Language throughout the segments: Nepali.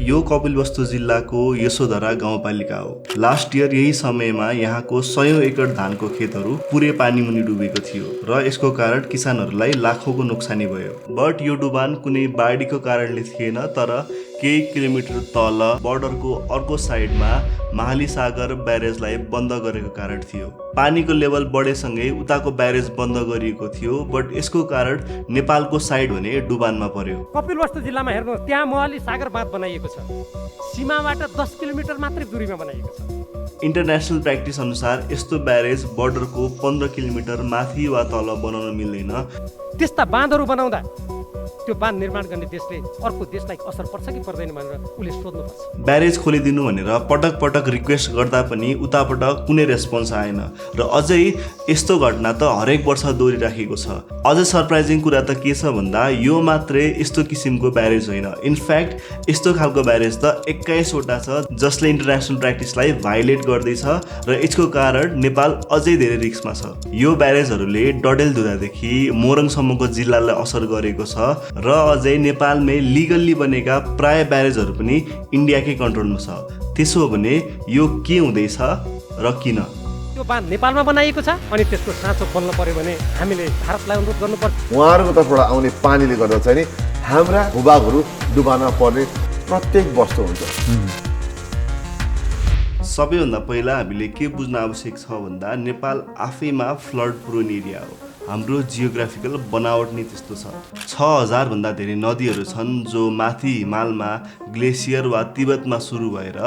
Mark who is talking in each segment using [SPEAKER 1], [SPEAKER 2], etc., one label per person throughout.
[SPEAKER 1] यो कपिलवस्तु जिल्लाको यशोधरा गाउँपालिका हो। लास्ट इयर यही समयमा यहाँको 100 एकड़ धानको खेतहरू पुरै पानी मुनि डुबेको थियो र यसको कारण किसानहरूलाई लाखौंको नोक्सानी भयो। बट यो डुबान कुनै बाढीको कारणले थिएन, तर केही किलोमिटर तल बर्डरको अर्को साइडमा महाली सागर ब्यारेजलाई बन्द गरेको कारण थियो। पानीको लेभल बढेसँगै उताको ब्यारेज बन्द गरिएको थियो, बट यसको कारण नेपालको साइड भने डुबानमा पर्यो।
[SPEAKER 2] कपिलवस्तु जिल्लामा हेर्नुहोस्, त्यहाँ महाली सागर बाँध बनाइएको छ। सीमाबाट 10 किलोमिटर मात्रै दूरीमा बनाइएको छ।
[SPEAKER 1] इन्टरनेसनल प्र्याक्टिस अनुसार यस्तो ब्यारेज बर्डरको 15 किलोमिटर माथि वा तल बनाउन मिल्दैन।
[SPEAKER 2] त्यस्ता बाँधहरू बनाउँदा त्यो बाँध निर्माण गर्ने देशले अर्को देशलाई असर पर्छ कि पर्दैन भनेर उसले सोध्नुपर्छ।
[SPEAKER 1] ब्यारेज खोलिदिनु भनेर पटक पटक रिक्वेस्ट गर्दा पनि उताबाट कुनै रेस्पोन्स आएन र अझै यस्तो घटना त हरेक वर्ष दोहोरिराखेको छ। अझै सरप्राइजिङ कुरा त के छ भन्दा यो मात्रै यस्तो किसिमको ब्यारेज होइन। इनफ्याक्ट यस्तो खालको ब्यारेज त 21 वटा छ जसले इन्टरनेसनल प्र्याक्टिसलाई भाइलेट गर्दैछ र यसको कारण नेपाल अझै धेरै रिस्कमा छ। यो ब्यारेजहरूले डडेलधुरादेखि मोरङसम्मको जिल्लालाई असर गरेको छ र अझै नेपालमै लिगल्ली बनेका प्राय ब्यारेजहरू पनि इन्डियाकै कन्ट्रोलमा छ। त्यसो हो भने यो के हुँदैछ र किन?
[SPEAKER 2] त्यो बाँध नेपालमा बनाइएको छ अनि त्यसको साँचो खोल्न पर्यो भने हामीले भारतलाई अनुरोध गर्नुपर्छ।
[SPEAKER 3] उहाँहरूको तर्फबाट आउने पानीले गर्दा चाहिँ नि हाम्रा भूभागहरू डुबानमा पर्ने प्रत्येक वर्ष हुन्छ।
[SPEAKER 1] सबैभन्दा पहिला हामीले के बुझ्न आवश्यक छ भन्दा नेपाल आफैमा फ्लड प्रोन एरिया हो। हाम्रो जियोग्राफिकल बनावट नै त्यस्तो छ। 6000 भन्दा धेरै नदीहरू छन् जो माथि हिमालमा ग्लेसियर वा तिब्बतमा सुरु भएर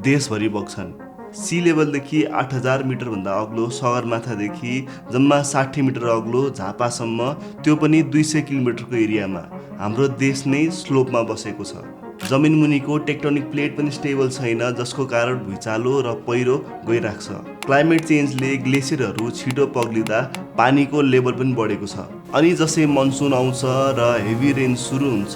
[SPEAKER 1] देशभरि बग्छन्। सी लेभलदेखि 8000 मिटर भन्दा अग्लो सगरमाथादेखि जम्मा 60 मिटर अग्लो झापासम्म, त्यो पनि 200 किलोमिटरको एरियामा हाम्रो देश नै स्लोपमा बसेको छ। जमिन मुनिको टेक्टोनिक प्लेट पनि स्टेबल छैन, जसको कारण भुइँचालो र पहिरो गइरहेको छ। क्लाइमेट चेन्जले ग्लेसियरहरू छिटो पग्लिँदा पानीको लेभल पनि बढेको छ। अनि जसै मनसुन आउँछ र हेभी रेन सुरु हुन्छ,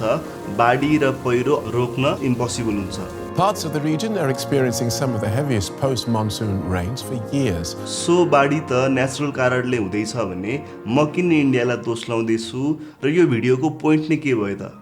[SPEAKER 1] बाढी र पहिरो रोक्न इम्पोसिबल हुन्छ।
[SPEAKER 4] Parts of the region are experiencing some of the heaviest post-monsoon rains for years.
[SPEAKER 1] So बाढी त नेचुरल कारणले हुँदैछ भने म किन इन्डियालाई दोष लाउँदैछु र यो भिडियोको पोइन्ट नै के भयो त?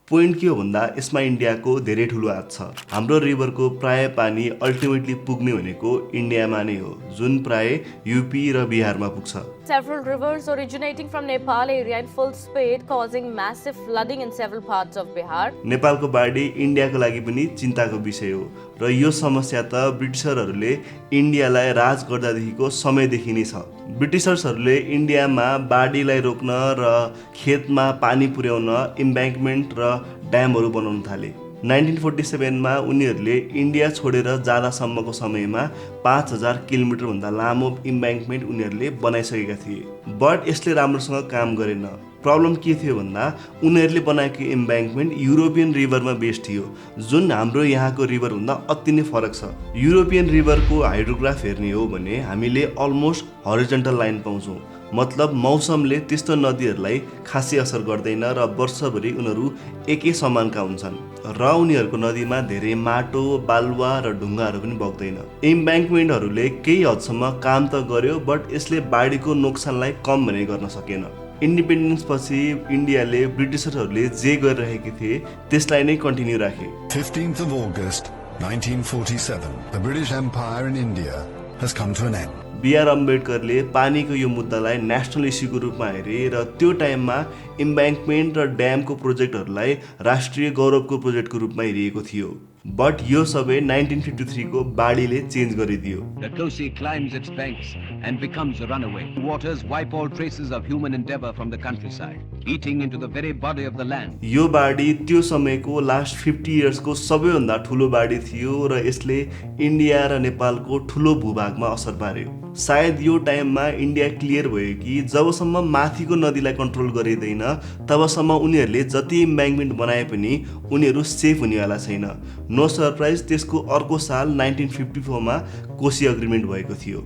[SPEAKER 1] पोइन्ट के हो भन्दा यसमा इन्डियाको धेरै ठुलो हात छ। हाम्रो रिभरको प्राय पानी अल्टिमेटली पुग्ने भनेको इन्डियामा नै हो, जुन प्राय यूपी र बिहारमा पुग्छ।
[SPEAKER 5] Several rivers originating from Nepal area in full speed causing massive flooding in several parts of Bihar.
[SPEAKER 1] नेपालको बाढी इन्डियाको लागि पनि चिन्ताको विषय हो र यो समस्या त ब्रिटिसरहरूले इन्डियालाई राज गर्दादेखिको समयदेखि नै छ। ब्रिटिसर्सहरूले इन्डियामा बाढीलाई रोक्न र खेतमा पानी पुर्याउन इम्ब्याङ्कमेन्ट र ड्यामहरू बनाउन थाले। 1947 मा उनीहरूले इन्डिया छोडेर जाँदासम्मको समयमा 5000 किलोमिटर भन्दा लामो इम्ब्याङ्कमेन्ट उनीहरूले बनाइसकेका थिए। बट यसले राम्रोसँग काम गरेन। प्रब्लम के थियो भन्दा उनीहरूले बनाएको इम्ब्याङ्कमेन्ट युरोपियन रिभरमा बेस्ड थियो, जुन हाम्रो यहाँको रिभर भन्दा अति नै फरक छ। युरोपियन रिभरको हाइड्रोग्राफ हेर्ने हो भने हामीले अलमोस्ट हरिजन्टल लाइन पाउँछौँ। मतलब मौसमले त्यस्तो नदीहरूलाई खासै असर गर्दैन र वर्षभरि उनीहरू एकै समानका हुन्छन् र उनीहरूको नदीमा धेरै माटो, बालुवा र ढुङ्गाहरू पनि बग्दैन। इम्ब्याङ्कमेन्टहरूले केही हदसम्म काम त गर्यो, बट यसले बाढीको नोक्सानलाई कम भने गर्न सकेन। इन्डिपेन्डेन्स पछि इन्डियाले ब्रिटिसरहरूले जे गरिरहेका थिए त्यसलाई नै कन्टिन्यू राखे।
[SPEAKER 6] 15th of August 1947, the British Empire in India has come to an end.
[SPEAKER 1] B.R. अम्बेडकरले पानीको यो मुद्दालाई नेसनल इस्युको रूपमा हेरे र त्यो टाइममा इम्ब्याङ्कमेन्ट र ड्यामको प्रोजेक्टहरूलाई राष्ट्रिय गौरवको प्रोजेक्टको रूपमा हेरिएको थियो। बट यो सबै 1953 को बाढीले चेन्ज गरिदियो।
[SPEAKER 7] The Kosi climbs its banks and becomes a runaway. Waters wipe all traces of human endeavor from the countryside, eating into the very body of the land.
[SPEAKER 1] यो बाढी त्यो समयको लास्ट 50 इयर्स को सबैभन्दा ठुलो बाढी थियो र यसले इन्डिया र नेपालको ठुलो भूभागमा असर पार्यो। सायद यो टाइममा इन्डिया क्लियर भयो कि जबसम्म माथिको नदीलाई कन्ट्रोल गरिँदैन तबसम्म उनीहरूले जति इम्ब्याङ्कमेन्ट बनाए पनि उनीहरू सेफ हुनेवाला छैन। नो सरप्राइज, त्यसको अर्को साल 1954 मा कोसी अग्रिमेन्ट भएको थियो।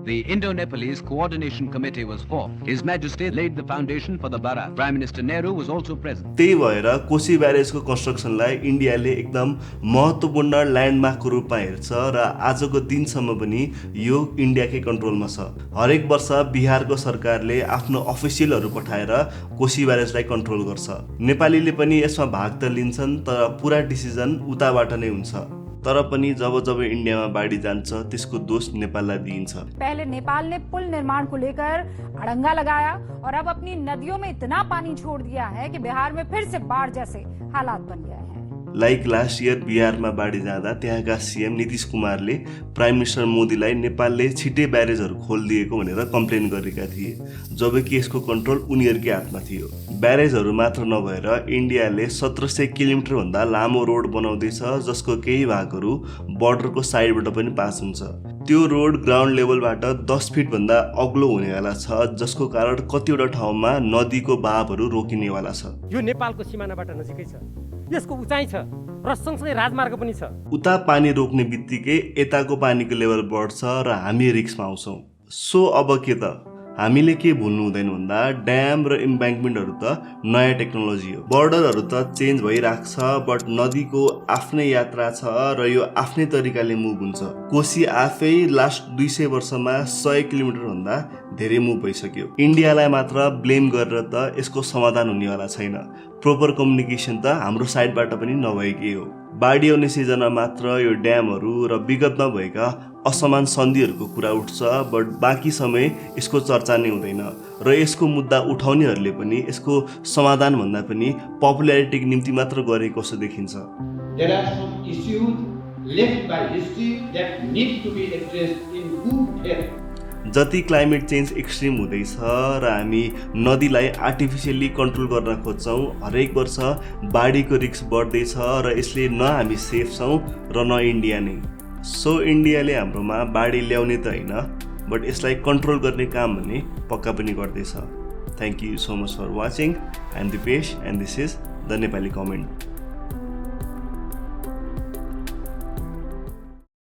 [SPEAKER 7] The Indo-Nepalese Coordination Committee was formed. His Majesty laid the foundation for the barack. Prime Minister Nehru was also present.
[SPEAKER 1] त्यही भएर कोशी ब्यारेजको कन्स्ट्रक्सनलाई इन्डियाले एकदम महत्त्वपूर्ण ल्यान्डमार्कको रूपमा हेर्छ र आजको दिनसम्म पनि यो इन्डियाकै कन्ट्रोलमा छ। हरेक वर्ष बिहारको सरकारले आफ्नो अफिसियलहरू पठाएर कोशी ब्यारेजलाई कन्ट्रोल गर्छ। नेपालीले पनि यसमा भाग त लिन्छन् तर पुरा डिसिजन उताबाट नै हुन्छ। तर पनि जब जब इन्डियामा बाढी जान्छ त्यसको दोष नेपाललाई दिइन्छ।
[SPEAKER 8] पहले नेपाल ने पुल निर्माण को लेकर अड़ंगा लगाया और अब अपनी नदियों में इतना पानी छोड़ दिया है कि बिहार में फिर से बाढ़ जैसे हालात बन गए हैं।
[SPEAKER 1] लाइक लास्ट इयर बिहारमा बाढी जाँदा त्यहाँका सीएम नीतिश कुमारले प्राइम मिनिस्टर मोदीलाई नेपालले छिट्टै ब्यारेजहरू खोलिदिएको भनेर कम्प्लेन गरेका थिए, जबकि यसको कन्ट्रोल उनीहरूकै हातमा थियो। ब्यारेजहरू मात्र नभएर इन्डियाले 1700 किलोमिटर भन्दा लामो रोड बनाउँदैछ, जसको केही भागहरू बर्डरको साइडबाट पनि पास हुन्छ। त्यो रोड ग्राउन्ड लेभलबाट 10 फिट भन्दा अग्लो हुनेवाला छ, जसको कारण कतिवटा ठाउँमा नदीको बहावहरू रोकिनेवाला छ।
[SPEAKER 2] यो नेपालको सिमानाबाट नजिकै छ, यसको उचाइ छ र सँगसँगै राजमार्ग पनि छ।
[SPEAKER 1] उता पानी रोक्ने बित्तिकै यताको पानीको लेभल बढ्छ र हामी रिस्कमा आउँछौँ। सो अब के त हामीले के भुल्नु हुँदैन भन्दा ड्याम र इम्ब्याङ्कमेन्टहरू त नयाँ टेक्नोलोजी हो। बर्डरहरू त चेन्ज भइरहेको छ, बट नदीको आफ्नै यात्रा छ र यो आफ्नै तरिकाले मुभ हुन्छ। कोशी आफै लास्ट 200 वर्षमा 100 किलोमिटर भन्दा धेरै मुभ भइसक्यो। इन्डियालाई मात्र ब्लेम गरेर त यसको समाधान हुनेवाला छैन। प्रोपर कम्युनिकेसन त हाम्रो साइडबाट पनि नभएकै हो। बाढी आउने सिजनमा मात्र यो ड्यामहरू र विगतमा भएका असमान सन्धिहरूको कुरा उठ्छ, बट बाँकी समय यसको चर्चा नै हुँदैन र यसको मुद्दा उठाउनेहरूले पनि यसको समाधान भन्दा पनि पपुल्यारिटीको निम्ति मात्र गरेको जस्तो देखिन्छ।
[SPEAKER 9] There are some issues left by history that need to be addressed in good health.
[SPEAKER 1] जति क्लाइमेट चेन्ज एक्सट्रिम हुँदैछ र हामी नदीलाई आर्टिफिसियली कन्ट्रोल गर्न खोज्छौँ, हरेक वर्ष बाढीको रिस्क बढ्दैछ र यसले न हामी सेफ छौँ र न इन्डिया नै। सो इन्डियाले हाम्रोमा बाढी ल्याउने त होइन, बट यसलाई कन्ट्रोल गर्ने काम भने पक्का पनि गर्दैछ। Thank you so much for watching. I am Dipesh and this is the Nepali comment.